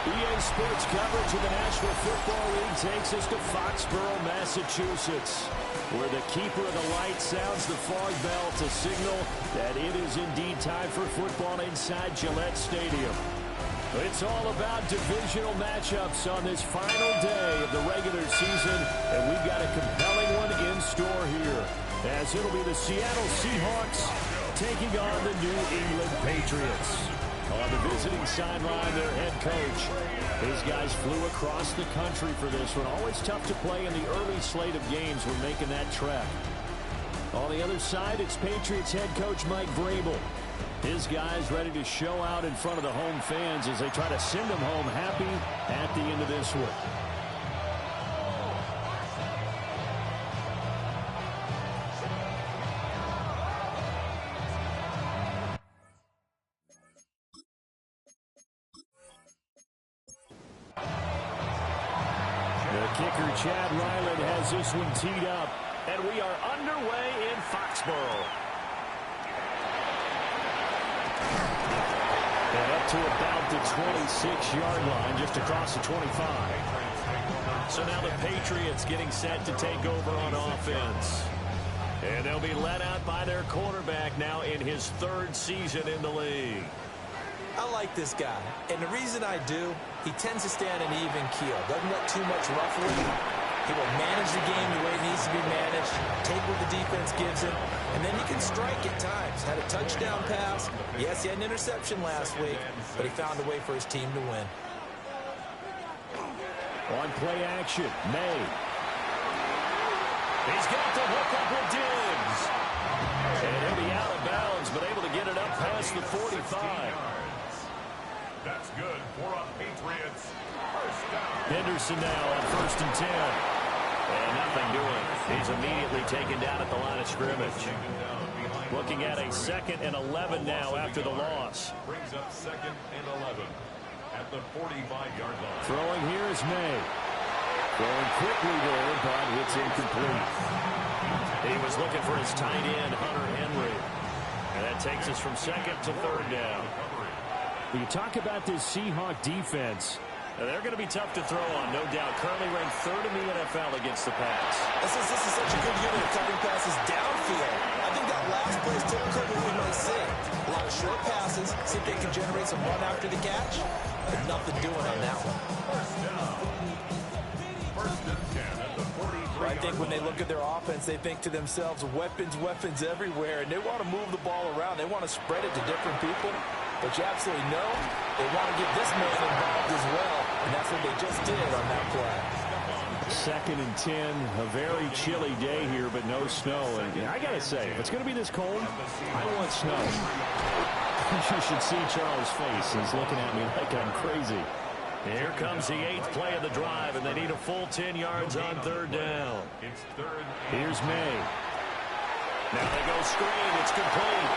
EA Sports coverage of the National Football League takes us to Foxborough, Massachusetts, where the keeper of the light sounds the fog bell to signal that it is indeed time for football inside Gillette Stadium. It's all about divisional matchups on this final day of the regular season, and we've got a compelling one in store here, as it'll be the Seattle Seahawks taking on the New England Patriots. On the visiting sideline, their head coach. His guys flew across the country for this one. Always tough to play in the early slate of games when making that trek. On the other side, it's Patriots head coach Mike Vrabel. His guys ready to show out in front of the home fans as they try to send them home happy at the end of this one. Kicker Chad Ryland has this one teed up, and we are underway in Foxborough. And up to about the 26-yard line, just across the 25. So now the Patriots getting set to take over on offense. And they'll be led out by their quarterback now in his third season in the league. I like this guy, and the reason I do, he tends to stay on an even keel, doesn't let too much ruffling. He will manage the game the way it needs to be managed, take what the defense gives him, and then he can strike at times. Had a touchdown pass. Yes, he had an interception last week, but he found a way for his team to win. On play action, May. He's got the hook up with Diggs. And he'll be out of bounds, but able to get it up past the 45. That's good for a Patriots first down. Henderson now on 1st and 10. And nothing doing. He's immediately taken down at the line of scrimmage. Looking at a 2nd and 11 now after the loss. Brings up 2nd and 11 at the 45-yard line. Throwing here is May. Throwing quickly there, but it's incomplete. He was looking for his tight end, Hunter Henry. And that takes us from 2nd to 3rd down. You talk about this Seahawk defense. They're going to be tough to throw on, no doubt. Currently ranked 3rd in the NFL against the pass. This is such a good unit of covering passes downfield. I think that last play is typical of what we might see. A lot of short passes, see if they can generate some run after the catch, but nothing doing on that one. First down. 1st and 10 at the 43. I think when they look at their offense, they think to themselves, weapons, weapons everywhere, and they want to move the ball around. They want to spread it to different people. But you absolutely know they want to get this man involved as well, and that's what they just did on that play. 2nd and 10, a very chilly day here, but no snow. And I got to say, if it's going to be this cold, I want snow. You should see Charles' face. He's looking at me like I'm crazy. Here comes the 8th play of the drive, and they need a full 10 yards on 3rd down. Here's May. Now they go screen. It's complete.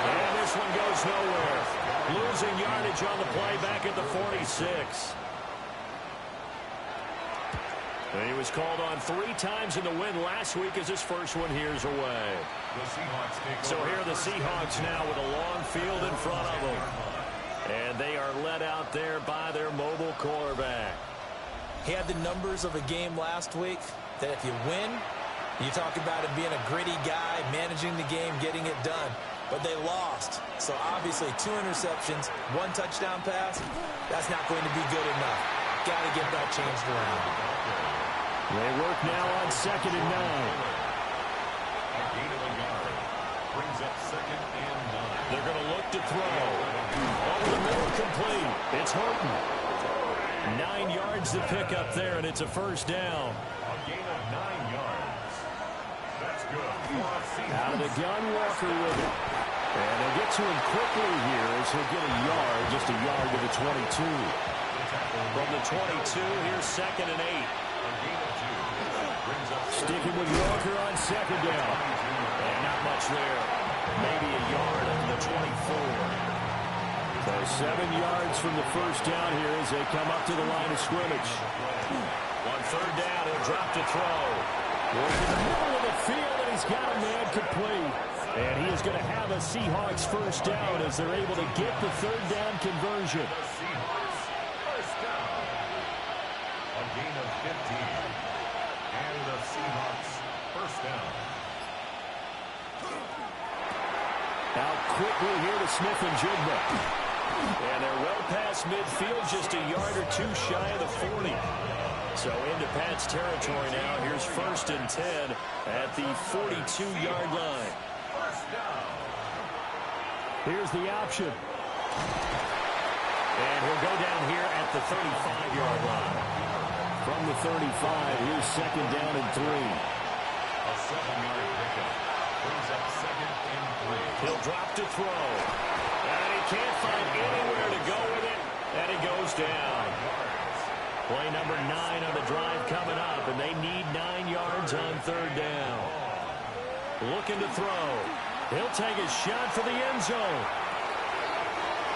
And this one goes nowhere. Losing yardage on the play back at the 46. He was called on 3 times in the win last week as his first one here's away. So here are the Seahawks now with a long field in front of them. And they are led out there by their mobile quarterback. He had the numbers of a game last week that if you win, you talk about him being a gritty guy, managing the game, getting it done. But they lost. So obviously 2 interceptions, 1 touchdown pass, that's not going to be good enough. Got to get that changed around. They work now on 2nd and 9. Brings up 2nd and 9. They're going to look to throw. Over the middle, complete. It's Horton. 9 yards to pick up there, and it's a first down. A gain of 9 yards. That's good. Out of the gun, Walker with it. And they'll get to him quickly here as he'll get a yard, just a yard to the 22. From the 22, here's 2nd and 8. Sticking with Walker on 2nd down. And not much there. Maybe a yard on the 24. So 7 yards from the first down here as they come up to the line of scrimmage. On 3rd down, he'll drop to throw. Working the middle of the field, and he's got a man complete. And he is going to have a Seahawks first down as they're able to get the 3rd down conversion. First down. A gain of 15. And the Seahawks first down. Out quickly here to Smith and Jigba. And they're well past midfield, just a yard or 2 shy of the 40. So into Pat's territory now. Here's 1st and 10 at the 42-yard line. First down. Here's the option. And he'll go down here at the 35-yard line. From the 35, here's 2nd down and 3. A 7-yard pickup. Brings up 2nd and 3. He'll drop to throw. And he can't find anywhere to go with it. And he goes down. Play number 9 on the drive coming up. And they need 9 yards on 3rd down. Looking to throw. He'll take a shot for the end zone.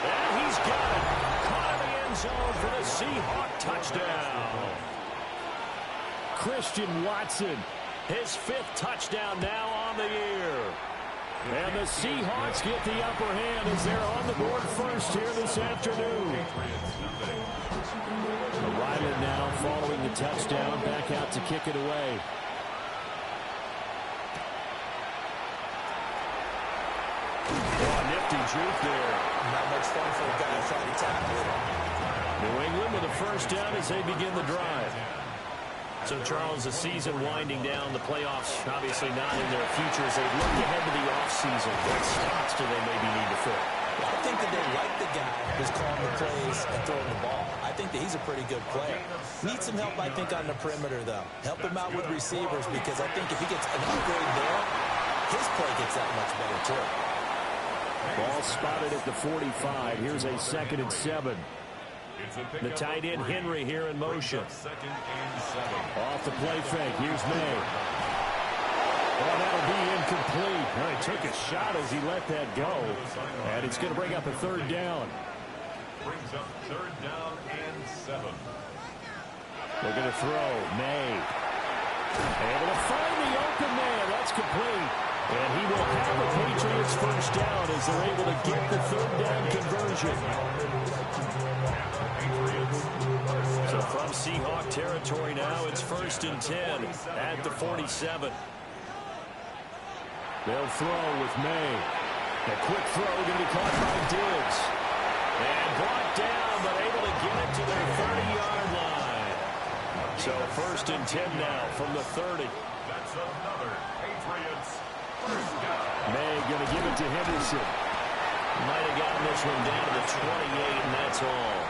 And he's got it. Caught in the end zone for the Seahawk touchdown. Christian Watson, his 5th touchdown now on the year. And the Seahawks get the upper hand as they're on the board first here this afternoon. Ryland now following the touchdown, back out to kick it away. Oh, nifty juke there. Not much fun for a guy trying to tackle it. New England with a first down as they begin the drive. So, Charles, the season winding down, the playoffs obviously not in their future as they look ahead to the offseason. What spots do they maybe need to fill? I think that they like the guy who's calling the plays and throwing the ball. I think that he's a pretty good player. Needs some help, I think, on the perimeter, though. Help him out with receivers because I think if he gets an upgrade there, his play gets that much better, too. Ball spotted at the 45. Here's a 2nd and 7. The tight end Henry here in motion. Off the play fake. Here's May. Oh, that'll be incomplete. Well, he took a shot as he let that go. And it's going to bring up a 3rd down. Brings up 3rd down and 7. Looking to throw. May. Able to find the open man. That's complete. And he will have the Patriots first down as they're able to get the 3rd down conversion. So from Seahawk territory now, it's 1st and 10 at the 47. They'll throw with May. A quick throw going to be caught by Diggs. And brought down, but able to get it to their 30-yard line. So 1st and 10 now from the 30. That's another Patriots first down. May going to give it to Henderson. Might have gotten this one down to the 28, and that's all.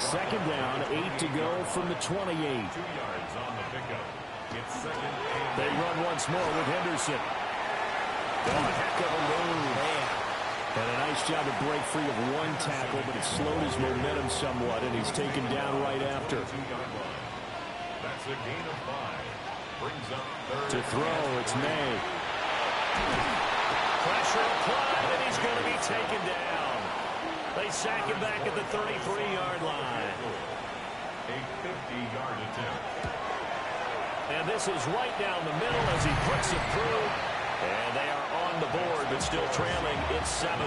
2nd down, 8 to go from the 28. 2 yards on the pickup. It's 2nd and They run once more with Henderson. Oh, heck of a move. Man, And a nice job to break free of one tackle, but it slowed his momentum somewhat, and he's taken down right after. That's a gain of 5. Brings up third. To throw, it's May. Pressure applied, and he's going to be taken down. They sack him back at the 33-yard line. A 50-yard attempt. And this is right down the middle as he puts it through. And they are on the board, but still trailing. It's 7-3.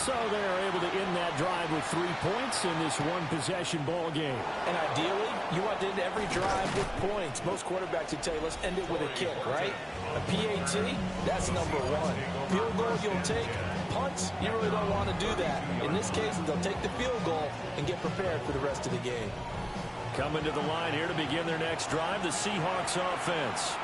So they are able to end that drive with 3 points in this one-possession ball game. And ideally, you want to end every drive with points. Most quarterbacks would tell you, let's end it with a kick, right? A PAT, that's number 1. Field goal you'll take. Punts, you really don't want to do that. In this case, they'll take the field goal and get prepared for the rest of the game. Coming to the line here to begin their next drive, the Seahawks offense.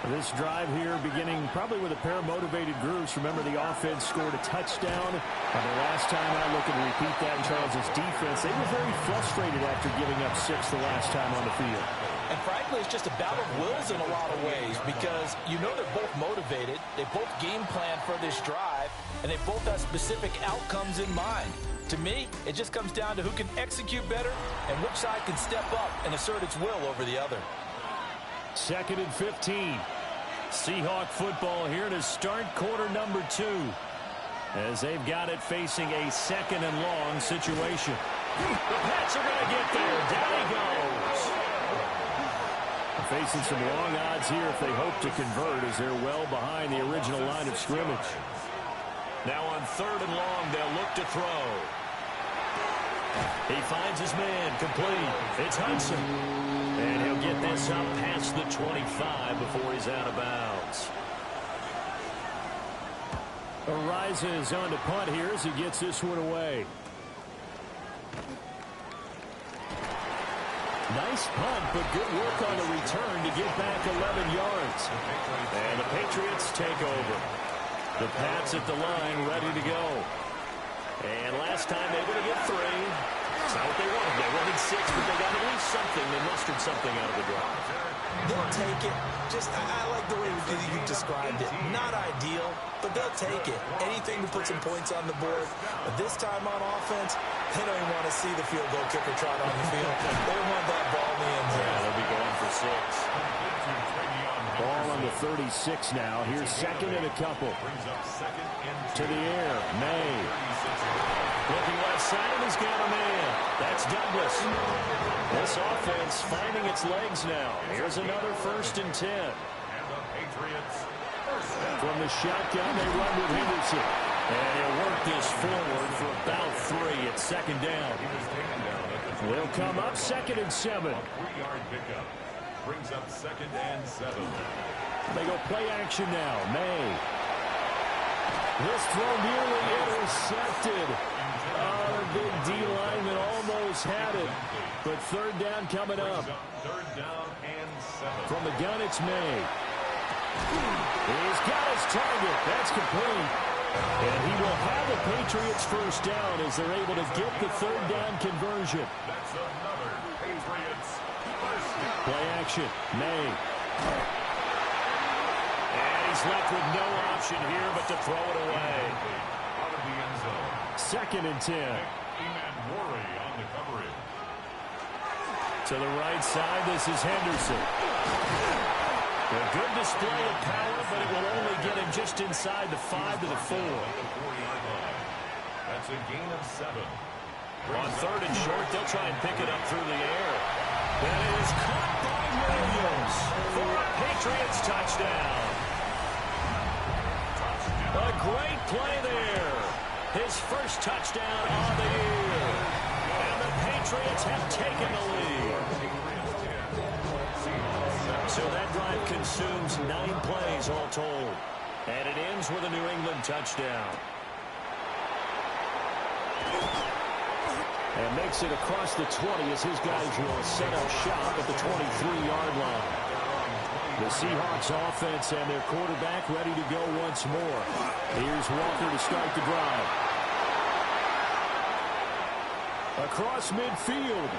This drive here beginning probably with a pair of motivated groups. Remember, the offense scored a touchdown. The last time out, looking to repeat that in Charles' defense. They were very frustrated after giving up 6 the last time on the field. And frankly, it's just a battle of wills in a lot of ways because you know they're both motivated. They both game plan for this drive, and they both have specific outcomes in mind. To me, it just comes down to who can execute better and which side can step up and assert its will over the other. 2nd and 15. Seahawk football here to start quarter number 2. As they've got it facing a 2nd and long situation. The Pats are going to get there. Down he goes. Facing some long odds here if they hope to convert as they're well behind the original line of scrimmage. Now on 3rd and long, they'll look to throw. He finds his man complete. It's Hudson. And he'll get this up past the 25 before he's out of bounds. Arises on to punt here as he gets this one away. Nice punt, but good work on the return to get back 11 yards. And the Patriots take over. The Pats at the line ready to go. And last time able to get 3. That's not what they wanted. They wanted 6, but they got at least something. They mustered something out of the drive. They'll take it. I like the way you described it. Not ideal, but they'll take it. Anything to put some points on the board. But this time on offense, they don't even want to see the field goal kicker trot on the field. They want that ball in the end zone. Yeah, they'll be going for 6. Ball on the 36 now. Here's 2nd and a couple. To the air. May. Looking left side, and he's got a man. That's Douglas. This offense finding its legs now. Here's another 1st and 10. From the shotgun, they run with Henderson. And he'll work this forward for about 3 at 2nd down. They'll come up 2nd and 7. 3-yard pickup. Brings up 2nd and 7. They go play action now. May. This throw nearly intercepted. Oh, big D lineman almost had it. But 3rd down coming up. 3rd down and 7. From the gun, it's May. He's got his target. That's complete. And he will have the Patriots 1st down as they're able to get the 3rd down conversion. That's another Patriots 1st down. Play action. May. And he's left with no option here but to throw it away. Out of the end zone. 2nd and 10. Worry on the coverage. To the right side, this is Henderson. A good display of power, but it will only get him just inside the 5 to the 4. That's a gain of 7. On 3rd and short, they'll try and pick it up through the air. And it is caught by Williams for a Patriots touchdown. A great play there. His 1st touchdown on the year. And the Patriots have taken the lead. So that drive consumes 9 plays all told. And it ends with a New England touchdown. And makes it across the 20 as his guys will set up shop at the 23-yard line. The Seahawks offense and their quarterback ready to go once more. Here's Walker to start the drive. Across midfield.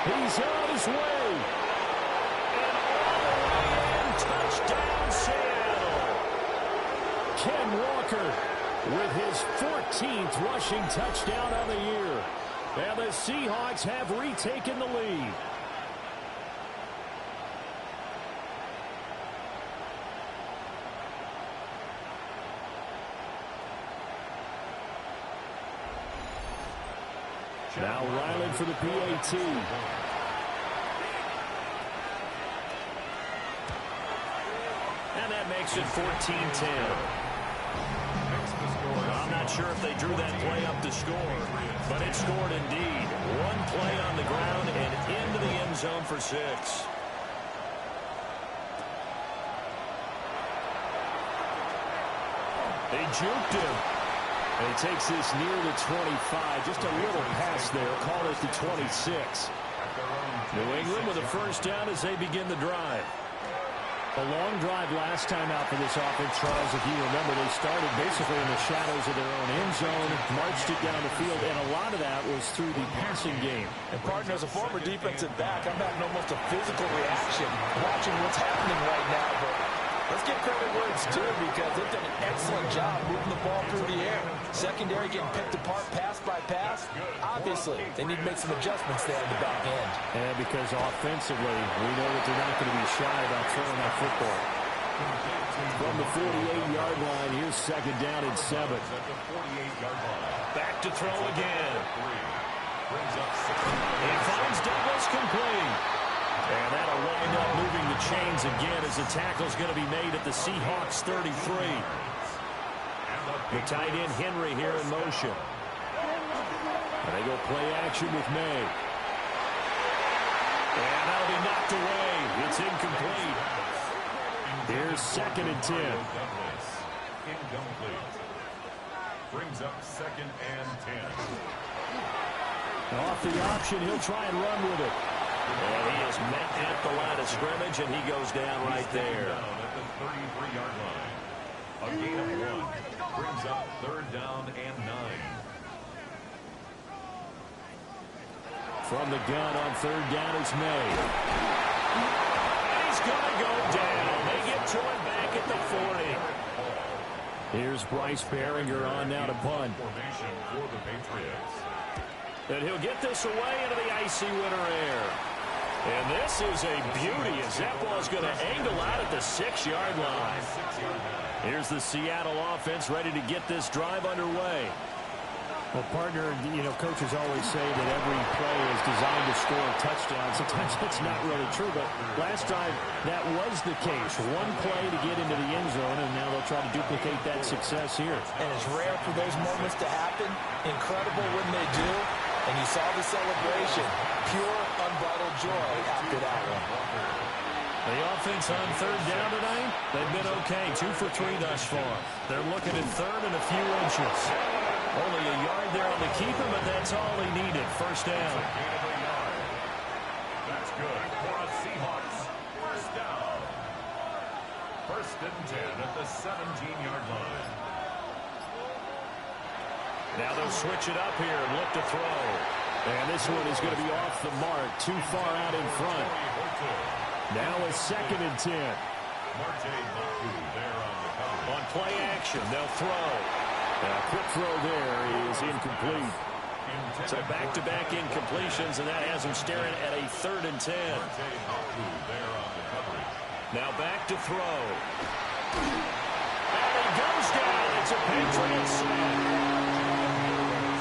He's on his way. And all the way in. Touchdown, Seattle. Ken Walker Walker with his 14th rushing touchdown of the year. And the Seahawks have retaken the lead. Now Ryland for the PAT. And that makes it 14-10. I'm not sure if they drew that play up to score, but it scored indeed. One play on the ground and into the end zone for 6. They juked him. And he takes this near the 25. Just a little pass there. Call it the 26. New England with a first down as they begin the drive. A long drive last time out for this offense, Charles. If you remember, they started basically in the shadows of their own end zone, marched it down the field, and a lot of that was through the passing game. And, partner, as a former defensive back, I'm having almost a physical reaction watching what's happening right now. But let's give credit where it's due because they've done an excellent job moving the ball through the air. Secondary getting picked apart pass by pass. Obviously, they need to make some adjustments there in the back end. And because offensively, we know that they're not going to be shy about throwing that football. From the 48-yard line, here's second down and 7. Back to throw again. He finds Douglas complete. And that'll wind up moving the chains again as the tackle's going to be made at the Seahawks 33. The tight end Henry here in motion. And they go play action with May. And that'll be knocked away. It's incomplete. Here's second and 10. Incomplete. Brings up second and 10. Off the option, he'll try and run with it. And he is met at the line of scrimmage, and he goes down right there. Down at the 33-yard line. A gain of 1 brings up third down and 9. From the gun on third down is May. And he's going to go down. They get to him back at the 40. Here's Bryce Behringer on now to punt. Formation for the Patriots. And he'll get this away into the icy winter air. And this is a beauty as that ball's going to angle out at the 6-yard line. Here's the Seattle offense ready to get this drive underway. Well, partner, you know, coaches always say that every play is designed to score a touchdown. Sometimes that's not really true, but last drive, that was the case. One play to get into the end zone, and now they'll try to duplicate that success here. And it's rare for those moments to happen. Incredible when they do. And you saw the celebration. Pure, unbridled joy after that one. The offense on third down tonight, they've been okay. 2 for 3 thus far. They're looking at third and a few inches. Only a yard there on the keeper, but that's all he needed. First down. That's good for a Seahawks first down. First and 10 at the 17-yard line. Now they'll switch it up here and look to throw. And this one is going to be off the mark, too far out in front. Now a second and 10. On play action, they'll throw. And a quick throw there is incomplete. So back-to-back incompletions, and that has him staring at a third and 10. Now back to throw. And he goes down. It's a Patriot sack.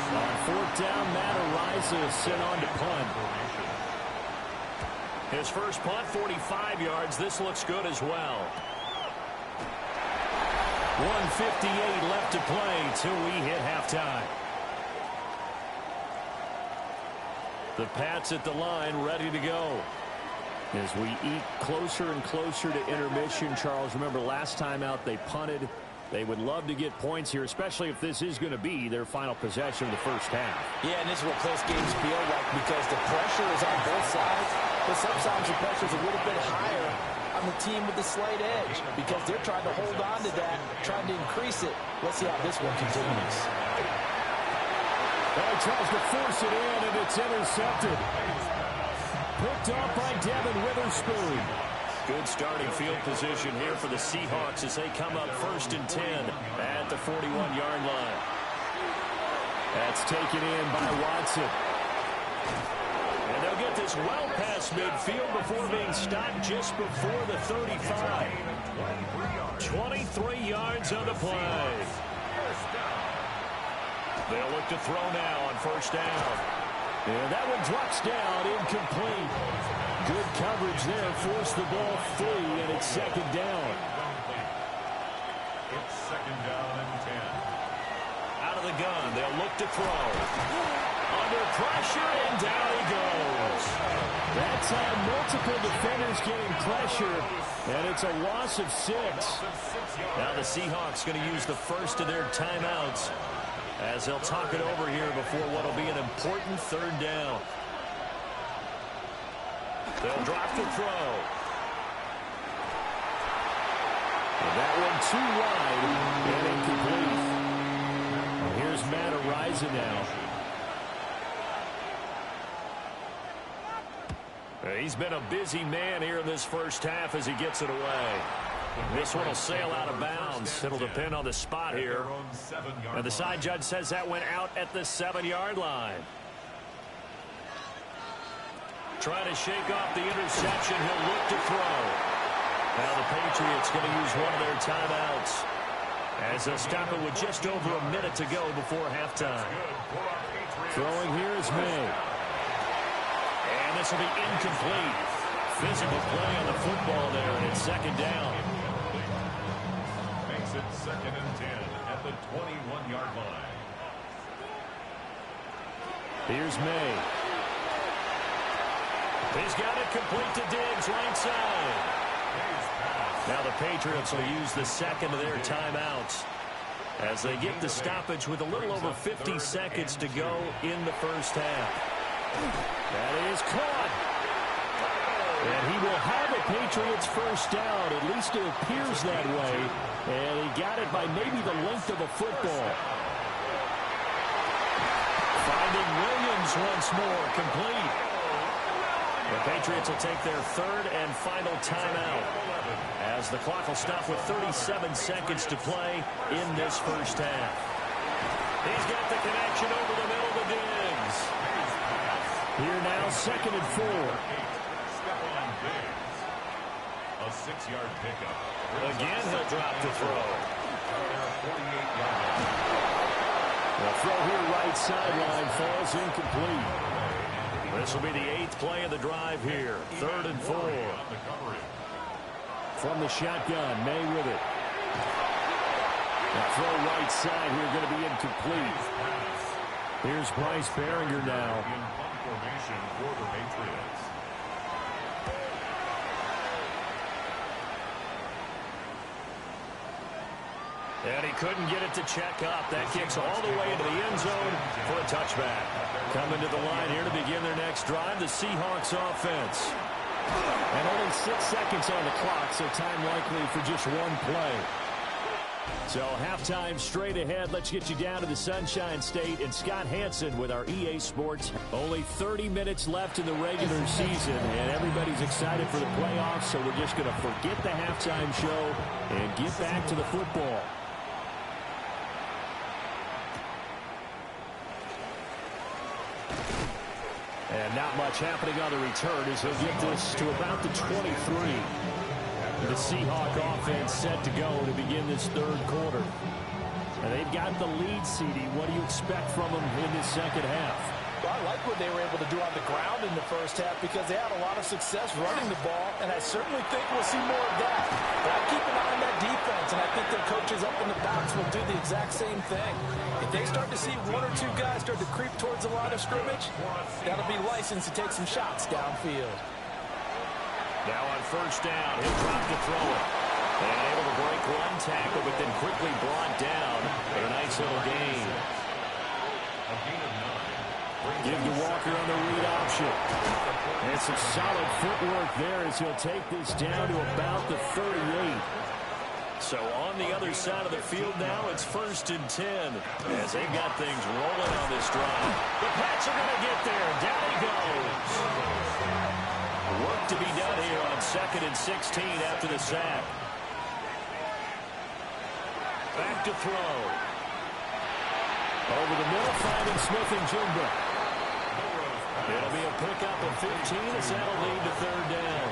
On fourth down, Matt Araiza sent on to punt. His first punt, 45 yards. This looks good as well. 1:58 left to play till we hit halftime. The Pats at the line, ready to go. As we eat closer and closer to intermission, Charles, remember last time out they punted. They would love to get points here, especially if this is going to be their final possession of the first half. Yeah, and this is what close games feel like because the pressure is on both sides, but sometimes the pressure is a little bit higher on the team with the slight edge because they're trying to hold on to that, trying to increase it. Let's see how this one continues. He tries to force it in, and it's intercepted. Picked off by Devin Witherspoon. Good starting field position here for the Seahawks as they come up 1st and 10 at the 41-yard line. That's taken in by Watson. And they'll get this well past midfield before being stopped just before the 35. 23 yards on the play. They'll look to throw now on 1st down. And that one drops down, incomplete. Good coverage there, forced the ball free, and it's 2nd down. It's 2nd down and 10. Out of the gun, they'll look to throw. Under pressure, and down he goes. That time, multiple defenders getting pressure, and it's a loss of 6. Now the Seahawks going to use the first of their timeouts as they'll talk it over here before what will be an important 3rd down. They'll drop the throw. And that one too wide and incomplete. And here's Matt Araiza now. He's been a busy man here in this 1st half as he gets it away. This one will sail out of bounds. It'll depend on the spot here. And the side judge says that went out at the 7-yard line. Trying to shake off the interception. He'll look to throw. Now the Patriots going to use one of their timeouts as they'll stop it with just over a minute to go before halftime. Throwing here is May. And this will be incomplete. Physical play on the football there, and it's 2nd down. Makes it 2nd and 10 at the 21-yard line. Here's May. He's got it complete to Diggs, right side. Now the Patriots will use the 2nd of their timeouts as they get the stoppage with a little over 50 seconds to go in the 1st half. That is caught. And he will have the Patriots 1st down. At least it appears that way. And he got it by maybe the length of a football. Finding Williams once more, complete. The Patriots will take their 3rd and final timeout as the clock will stop with 37 seconds to play in this 1st half. He's got the connection over the middle to Diggs. Here now, 2nd and 4. A 6-yard pickup. Again, he'll drop the throw. The throw here, right sideline, falls incomplete. This will be the 8th play of the drive here. 3rd and 4. From the shotgun, May with it. The throw right side here going to be incomplete. Here's Bryce Behringer now. Formation for the Patriots. And he couldn't get it to check up. That kicks all the way into the end zone for a touchback. Coming to the line here to begin their next drive, the Seahawks offense. And only 6 seconds on the clock, so time likely for just one play. So halftime straight ahead. Let's get you down to the Sunshine State and Scott Hansen with our EA Sports. Only 30 minutes left in the regular season, and everybody's excited for the playoffs, so we're just going to forget the halftime show and get back to the football. And not much happening on the return as he'll get this to about the 23. The Seahawk offense set to go to begin this 3rd quarter. And they've got the lead, CD. What do you expect from them in this 2nd half? Well, I like what they were able to do on the ground in the 1st half because they had a lot of success running the ball, and I certainly think we'll see more of that. But I keep an eye on that defense, and I think their coaches up in the box will do the exact same thing. If they start to see 1 or 2 guys start to creep towards the line of scrimmage, that'll be licensed to take some shots downfield. Now on 1st down, he'll drop to throw it. And able to break one tackle, but then quickly brought down for a nice little gain. A gain of 9. Give to Walker on the read option. And some solid footwork there as he'll take this down to about the 38. So on the other side of the field now, it's 1st and 10 as they've got things rolling on this drive. The Pats are going to get there. Down he goes. Work to be done here on 2nd and 16 after the sack. Back to throw. Over the middle, finding Smith and Jigba. It'll be a pickup of 15 as that'll lead to 3rd down.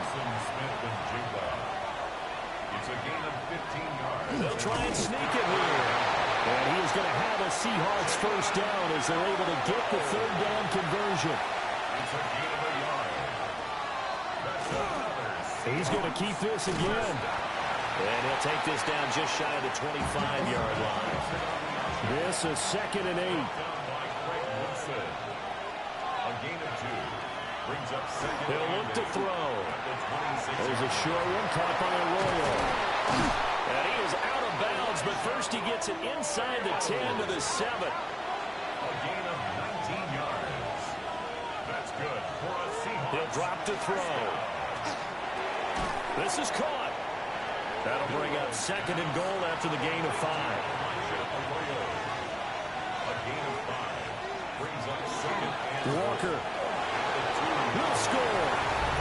It's a gain of 15 yards. They'll try and sneak it here. And he is going to have a Seahawks 1st down as they're able to get the 3rd down conversion. It's a gain of a yard. That's another. He's going to keep this again. And he'll take this down just shy of the 25-yard line. This is 2nd and 8. Down by Craig Woodson. A gain of 2. Brings up 2nd. He'll look to throw. There's a short one caught by Arroyo. And he is out of bounds, but first he gets it inside the 10 to the 7. A gain of 19 yards. That's good for a Seahawks. He'll drop to throw. This is caught. That'll bring up 2nd and goal after the gain of 5. Arroyo. A gain of 5. Brings up 2nd and Walker. Will score.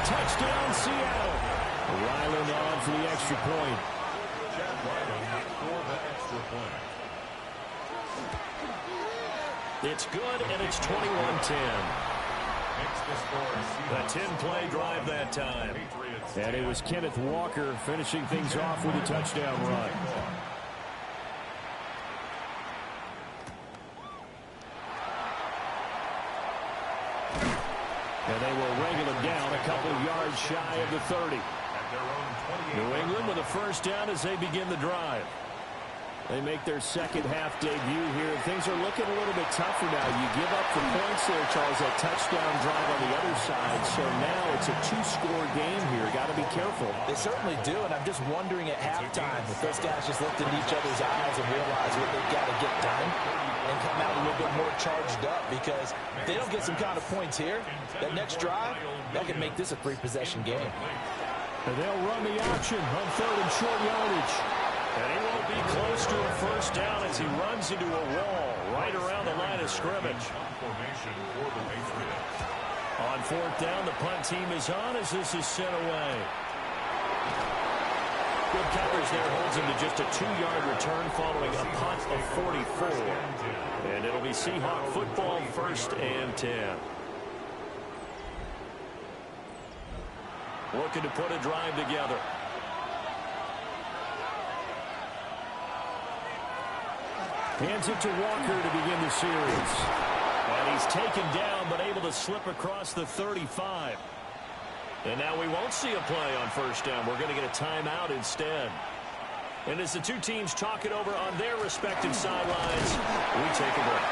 Touchdown, Seattle. Ryland on for the extra point. Chad Ryland for the extra point. It's good, and it's 21-10. Makes the score A 10-play drive that time. Patriots. And it was Kenneth Walker finishing things off with a touchdown run. And they will wrangle him down a couple of yards shy of the 30. At their own 28. New England with a 1st down as they begin the drive. They make their 2nd half debut here. Things are looking a little bit tougher now. You give up the points there, Charles, that touchdown drive on the other side. So now it's a 2-score game here. Got to be careful. They certainly do, and I'm just wondering at halftime if those guys just looked into each other's eyes and realized what they've got to get done and come out a little bit more charged up, because if they don't get some kind of points here, that next drive, that could make this a 3-possession game. And they'll run the option on 3rd and short yardage. And he won't be close to a 1st down as he runs into a wall right around the line of scrimmage. Formation for the Patriots. On 4th down, the punt team is on as this is sent away. Good coverage there holds him to just a 2-yard return following a punt of 44. And it'll be Seahawk football 1st and 10. Looking to put a drive together. Hands it to Walker to begin the series. And he's taken down but able to slip across the 35. And now we won't see a play on 1st down. We're going to get a timeout instead. And as the two teams talk it over on their respective sidelines, we take a break.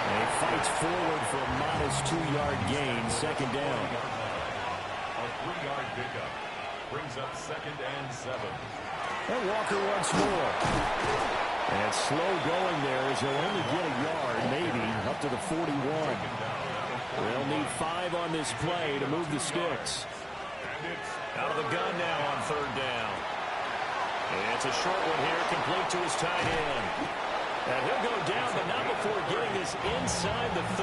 And he fights forward for a modest 2-yard gain, 2nd down. A 3-yard pickup. Brings up 2nd and 7. And Walker once more. And slow going there as he'll only get a yard, maybe, up to the 41. They'll need 5 on this play to move the sticks. Out of the gun now on 3rd down. And it's a short one here, complete to his tight end. And he'll go down, but not before getting this inside the 30.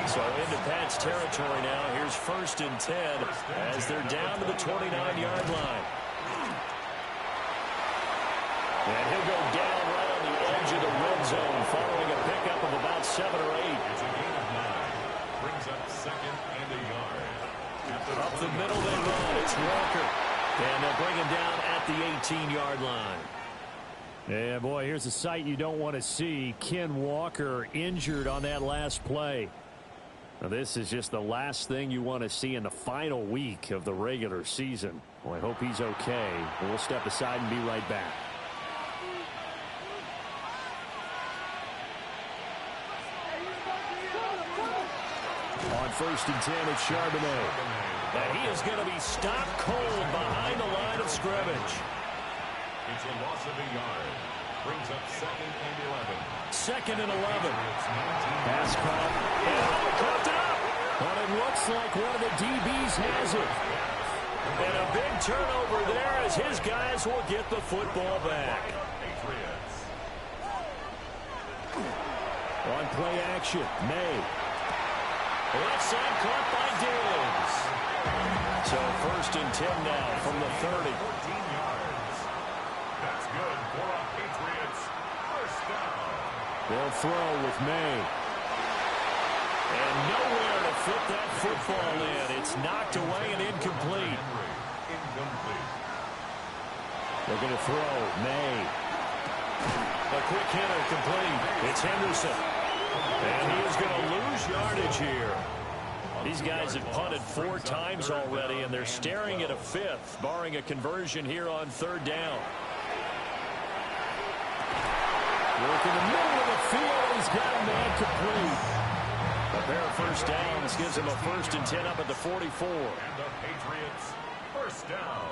So into Pat's territory now. Here's 1st and 10 as they're down to the 29-yard line. And he'll go down right on the edge of the red zone following a pickup of about 7 or 8. It's a gain of 9. Brings up 2nd and a yard. Up the middle they run. It's Walker. And they'll bring him down at the 18-yard line. Yeah, boy, here's a sight you don't want to see. Ken Walker injured on that last play. Now, this is just the last thing you want to see in the final week of the regular season. Well, I hope he's okay. We'll step aside and be right back. On 1st and 10, it's Charbonnet. And he is going to be stopped cold behind the line of scrimmage. It's a loss of a yard. Brings up 2nd and 11. 2nd and 11. Pass caught. And caught it up. But it looks like one of the DBs has it. And a big turnover there as his guys will get the football back. Patriots. On play action, May. Left side caught by Diggs. So 1st and 10 now from the 30. 14 yards. That's good for a Patriots first down. They'll throw with May. And nowhere to fit that football in. It's knocked away and incomplete. Incomplete. They're going to throw. May. A quick hitter complete. It's Henderson. And he is going to lose yardage here. These guys have punted 4 times already, and they're staring at a 5th, barring a conversion here on 3rd down. Work in the middle of the field. He's got a man complete. A pair of first downs gives him a 1st and 10 up at the 44. And the Patriots first down.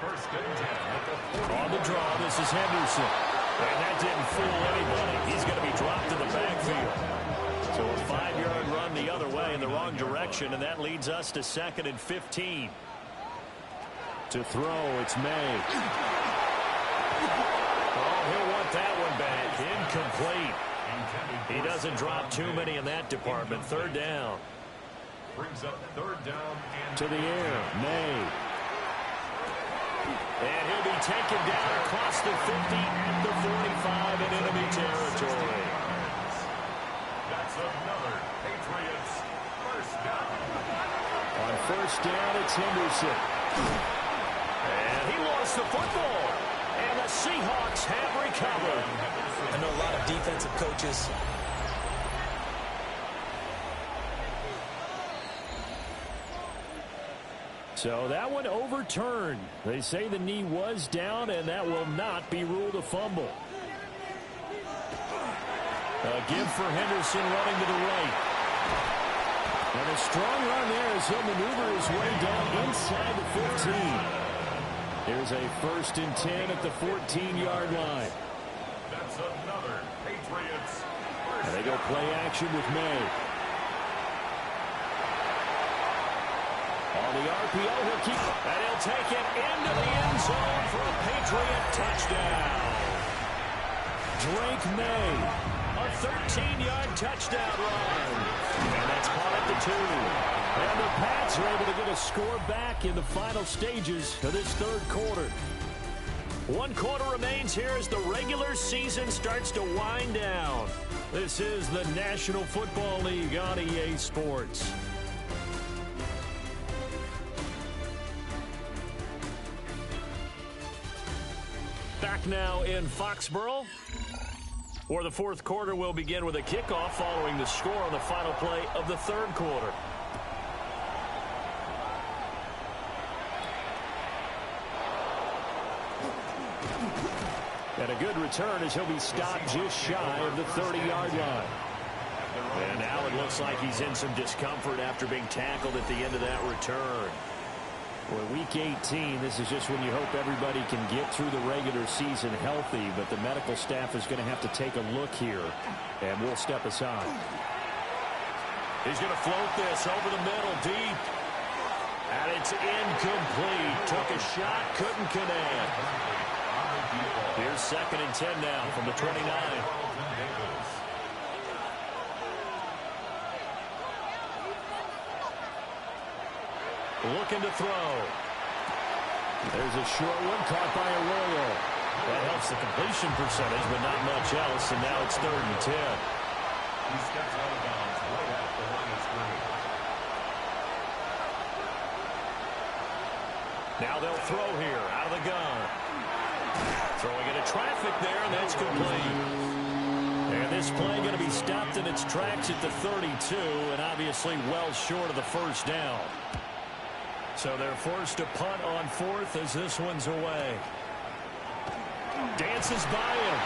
1st and 10 at the 40. On the draw, this is Henderson. And that didn't fool anybody. He's going to be dropped in the backfield. So a 5-yard run the other way in the wrong direction, and that leads us to 2nd and 15. To throw, it's May. Oh, he'll want that one back. Incomplete. He doesn't drop too many in that department. 3rd down. Brings up 3rd down and to the air, May. And he'll be taken down across the 50 at the 45 in enemy territory. That's another Patriots first down. On 1st down, it's Henderson. And he lost the football. And the Seahawks have recovered. I know a lot of defensive coaches. So that one overturned. They say the knee was down, and that will not be ruled a fumble. A give for Henderson running to the right. And a strong run there as he'll maneuver his way down inside the 15. Here's a 1st and 10 at the 14-yard line. That's another Patriots first And they go play action with May. On the RPO, he'll keep it. And he'll take it into the end zone for a Patriot touchdown. Drake May, a 13-yard touchdown run. And that's caught at the 2. And the Pats are able to get a score back in the final stages of this 3rd quarter. 1 quarter remains here as the regular season starts to wind down. This is the National Football League on EA Sports. Back now in Foxborough, where the 4th quarter will begin with a kickoff following the score on the final play of the 3rd quarter. And a good return as he'll be stopped just shy of the 30-yard line. And now it looks like he's in some discomfort after being tackled at the end of that return. Well, week 18, this is just when you hope everybody can get through the regular season healthy, but the medical staff is going to have to take a look here, and we'll step aside. He's going to float this over the middle, deep. And it's incomplete. Took a shot, couldn't connect. Here's 2nd and 10 now from the 29. Looking to throw. There's a short one caught by Arroyo. That helps the completion percentage, but not much else, and now it's 3rd and 10. He steps out of bounds right at the line of scrimmage. Now they'll throw here out of the gun. Throwing into traffic there, and that's complete. And this play going to be stopped in its tracks at the 32, and obviously well short of the 1st down. So they're forced to punt on 4th as this one's away. Dances by him.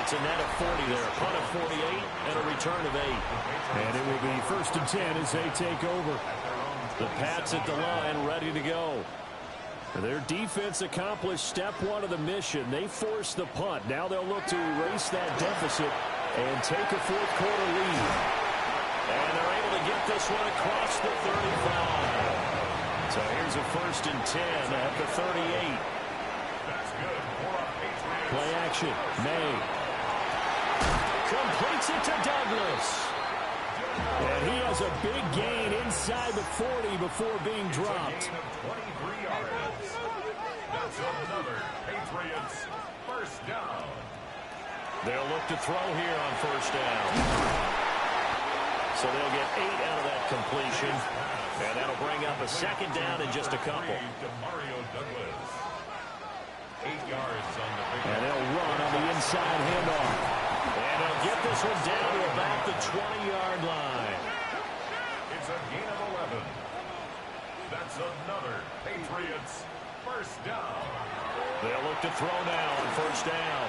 It's a net of 40 there. Punt of 48 and a return of 8. And it will be 1st and 10 as they take over. The Pats at the line ready to go. Their defense accomplished step 1 of the mission. They forced the punt. Now they'll look to erase that deficit and take a 4th quarter lead. And they're able to get this one across the 35. So here's a 1st and 10 at the 38. That's good for a Patriots. Play action. May completes it to Douglas. And he has a big gain inside the 40 before being dropped. A gain of 23 yards. That's another Patriots first down. They'll look to throw here on first down. So they'll get 8 out of that completion. And that'll bring up a second down in just a couple. Mario Douglas. 8 yards on the big. And they'll run on the inside handoff. And they'll get this one down to about the 20-yard line. It's a gain of 11. That's another Patriots first down. They'll look to throw now on first down.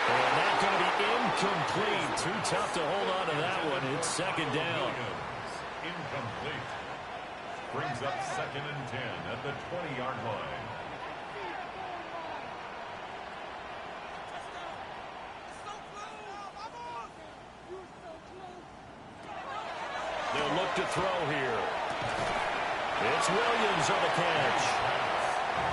And that's going to be incomplete. Too tough to hold on to that one. It's second down. Incomplete. Brings up second and 10 at the 20-yard line. They'll look to throw here. It's Williams on the catch.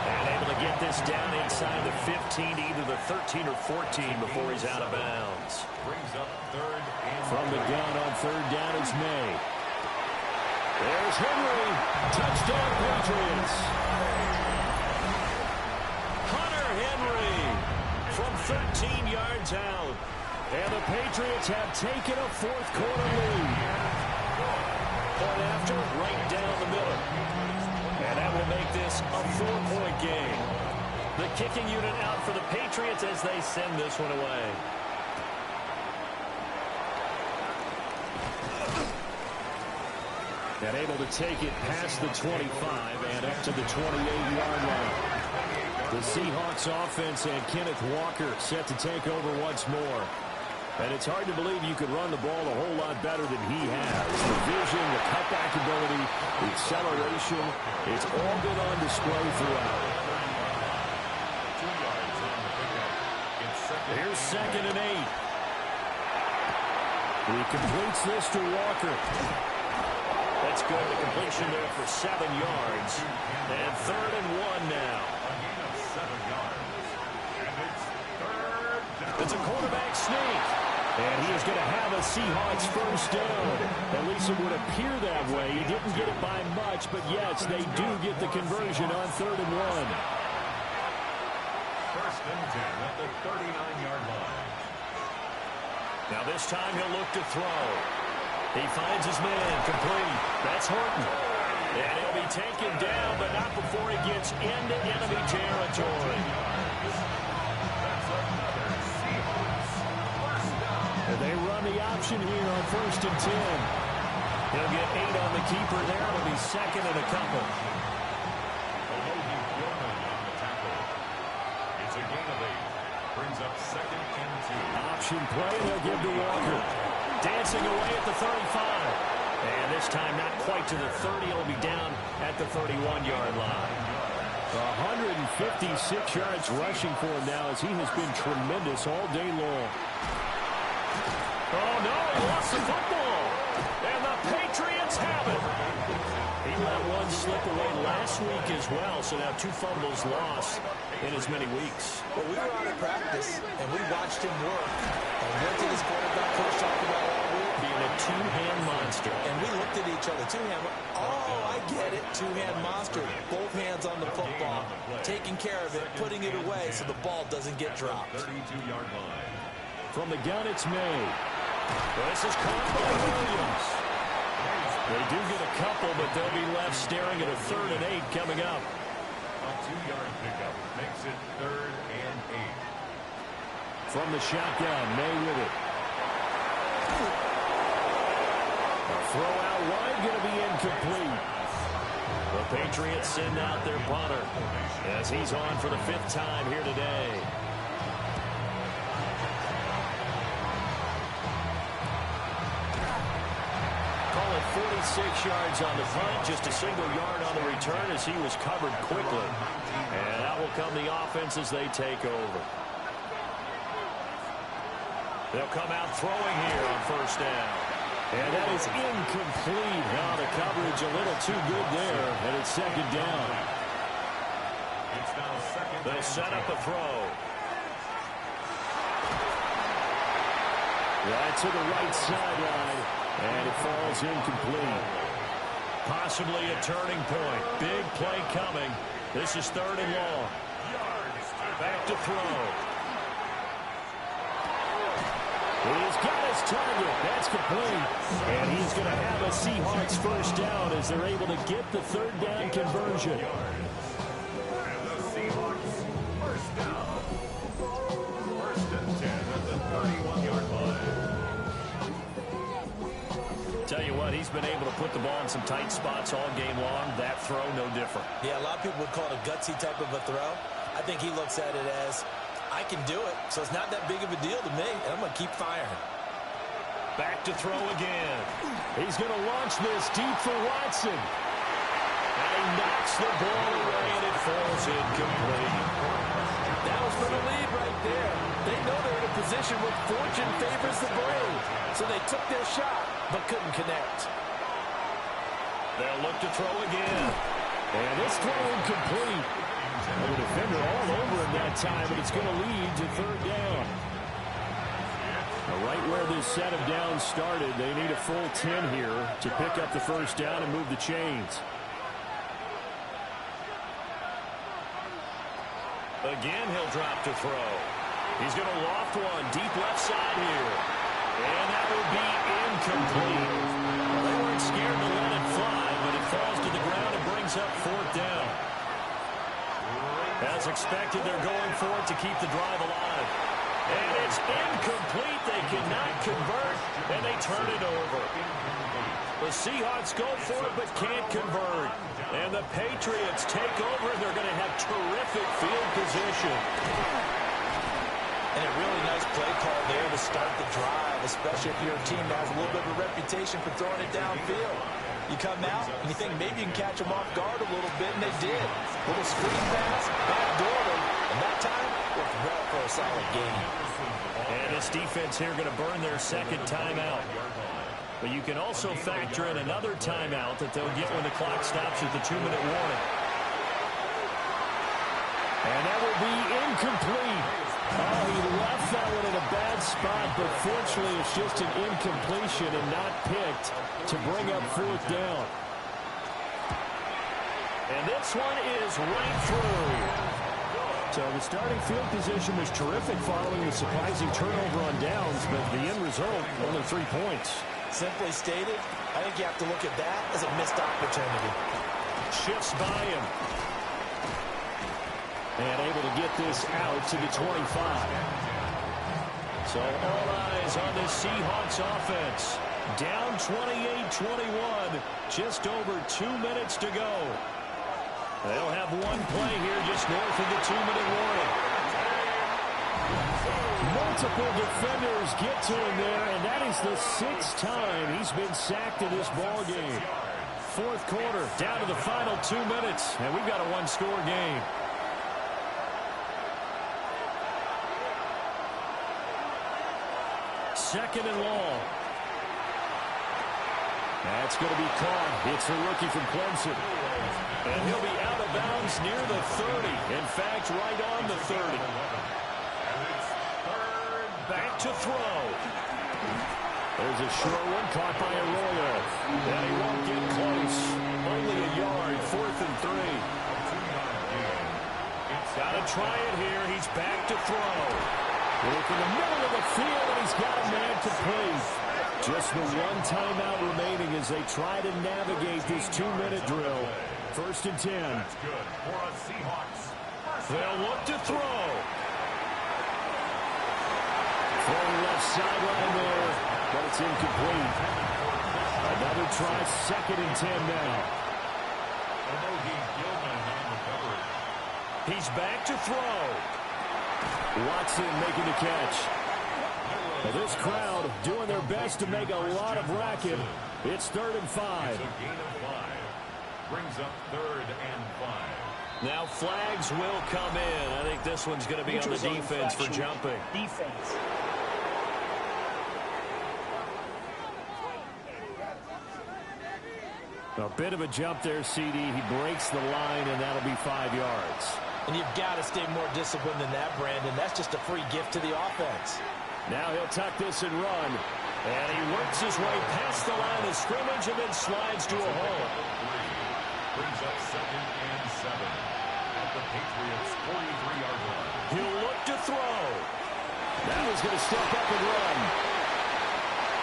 And able to get this down inside the 15 to either the 13 or 14 before he's out of bounds. Brings up third and From the gun on third down, it's May. There's Henry. Touchdown, Patriots. Hunter Henry from 13 yards out. And the Patriots have taken a fourth quarter lead. Point after, right down the middle. And that will make this a 4-point game. The kicking unit out for the Patriots as they send this one away. And able to take it past the 25 and up to the 28-yard line. The Seahawks offense and Kenneth Walker set to take over once more. And it's hard to believe you could run the ball a whole lot better than he has. The vision, the cutback ability, the acceleration, it's all been on display throughout. 2 yards on the pickup. It's Here's second and 8. He completes this to Walker. That's good. The completion there for 7 yards. And third and 1 now. a gain of 7 yards. And it's third down. It's a quarterback sneak. And he is going to have a Seahawks first down. At least it would appear that way. He didn't get it by much, but yes, they do get the conversion on third and 1. First and 10 at the 39-yard line. Now this time he'll look to throw. He finds his man complete. That's Horton. And he'll be taken down, but not before he gets into enemy territory. That's another Seahawks first down. And they run the option here on first and 10. He'll get 8 on the keeper there. It'll be second and a couple. Alohi Gilman on the tackle. It's a gain of 8. Brings up second and 2. Option play, they'll give to Walker. Dancing away at the 35. And this time not quite to the 30. It'll be down at the 31-yard line. 156 yards rushing for him now as he has been tremendous all day long. Oh, no, he lost the football. And the Patriots have it. He let one slip away last week as well, so now 2 fumbles lost in as many weeks. Well, we were out of practice, and we watched him work. And what did his quarterback coach talk about all week? Being a two-hand monster. And we looked at each other. Two-hand. Oh, I get it. Two-hand monster. Both hands on the football, taking care of it, putting it away so the ball doesn't get dropped. 32-yard line. From the gun, it's May. This is caught by Williams. They do get a couple, but they'll be left staring at a third and 8 coming up. A 2-yard pickup makes it third and 8. From the shotgun, May with it. A throw out wide, going to be incomplete. The Patriots send out their punter as he's on for the 5th time here today. Call it 46 yards on the punt, just a single yard on the return as he was covered quickly. And that will come the offense as they take over. They'll come out throwing here on first down. And that is incomplete. Now the coverage a little too good there, and it's second down. It's now second. They'll set up a throw. Right to the right sideline, and it falls incomplete. Possibly a turning point. Big play coming. This is 3rd and long. Back to throw. He's got his target. That's complete. And he's going to have a Seahawks first down as they're able to get the 3rd down conversion. And the Seahawks first down. 1st and 10 at the 31-yard line. Tell you what, he's been able to put the ball in some tight spots all game long. That throw, no different. Yeah, a lot of people would call it a gutsy type of a throw. I think he looks at it as, I can do it, so it's not that big of a deal to me, and I'm going to keep firing. Back to throw again. He's going to launch this deep for Watson. And he knocks the ball away, and it falls incomplete. That was for the lead right there. They know they're in a position where fortune favors the brave, so they took their shot, but couldn't connect. They'll look to throw again. And this throw incomplete. And the defender all over him that time, but it's going to lead to 3rd down. Now, right where this set of downs started, they need a full 10 here to pick up the first down and move the chains. Again, he'll drop to throw. He's going to loft one deep left side here. And that will be incomplete. Well, they weren't scared to let it fly, but it falls to the ground and brings up 4th down. As expected, they're going for it to keep the drive alive. And it's incomplete. They cannot convert, and they turn it over. The Seahawks go for it, but can't convert. And the Patriots take over, and they're going to have terrific field position. And a really nice play call there to start the drive, especially if you're a team that has a little bit of a reputation for throwing it downfield. You come out, and you think maybe you can catch them off guard a little bit, and they did. Little screen pass, backdoored them, and that time worked well for a solid gain. And this defense here going to burn their 2nd timeout. But you can also factor in another timeout that they'll get when the clock stops at the 2-minute warning. And that will be incomplete. Oh, he left that one in a bad spot, but fortunately it's just an incompletion and not picked to bring up 4th down. And this one is right through. So the starting field position was terrific following the surprising turnover on downs, but the end result, only 3 points. Simply stated, I think you have to look at that as a missed opportunity. Shifts by him. And able to get this out to the 25. So all eyes on this Seahawks offense. Down 28-21. Just over 2 minutes to go. They'll have one play here just north of the 2-minute warning. Multiple defenders get to him there, and that is the 6th time he's been sacked in this ball game. 4th quarter, down to the final 2 minutes, and we've got a one-score game. Second and long. That's going to be caught. It's the rookie from Clemson. And he'll be out of bounds near the 30. In fact, right on the 30. Back to throw. There's a short one caught by Arroyo. And he won't get close. Only a yard, 4th and 3. Got to try it here. He's back to throw. Look in the middle of the field, and he's got a man complete. Just the one timeout remaining as they try to navigate this 2-minute drill. 1st and 10. That's good for a Seahawks. They'll look to throw. Throwing left sideline there, but it's incomplete. Another try, 2nd and 10 now. He's back to throw. Watson making the catch. Now this crowd doing their best to make a lot of racket. It's 3rd and 5. It's a gain of 5. Brings up 3rd and 5. Now flags will come in. I think this one's going to be on the defense for jumping. Defense. A bit of a jump there, CD. He breaks the line, and that'll be 5 yards. And you've got to stay more disciplined than that, Brandon. That's just a free gift to the offense. Now he'll tuck this and run. And he works his way past the line of scrimmage and then slides to a hole. Brings up 2nd and 7 at the Patriots' 43-yard line. He'll look to throw. Now he's going to step up and run.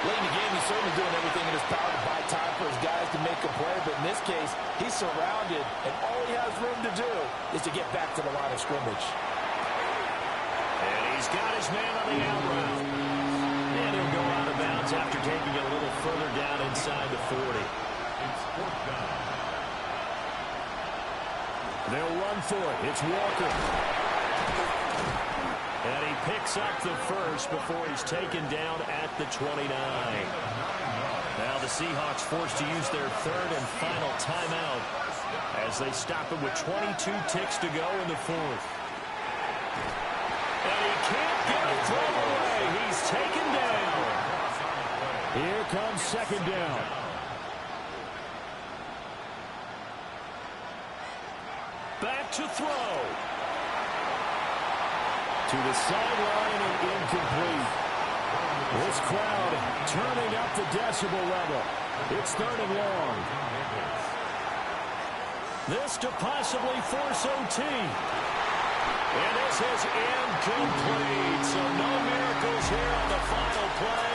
Late in the game, he's certainly doing everything in his power to buy time for his guys to make a play. But in this case, he's surrounded, and all he has room to do is to get back to the line of scrimmage. And he's got his man on the out route. And he'll go out of bounds after taking it a little further down inside the 40. It's 4th down. They'll run for it. It's Walker. And he picks up the first before he's taken down at the 29. Now the Seahawks forced to use their 3rd and final timeout as they stop it with 22 ticks to go in the 4th. And he can't get a throw away. He's taken down. Here comes 2nd down. Back to throw. To the sideline and incomplete. This crowd turning up the decibel level. It's 3rd and long. This to possibly force OT. And this is incomplete. So no miracles here on the final play.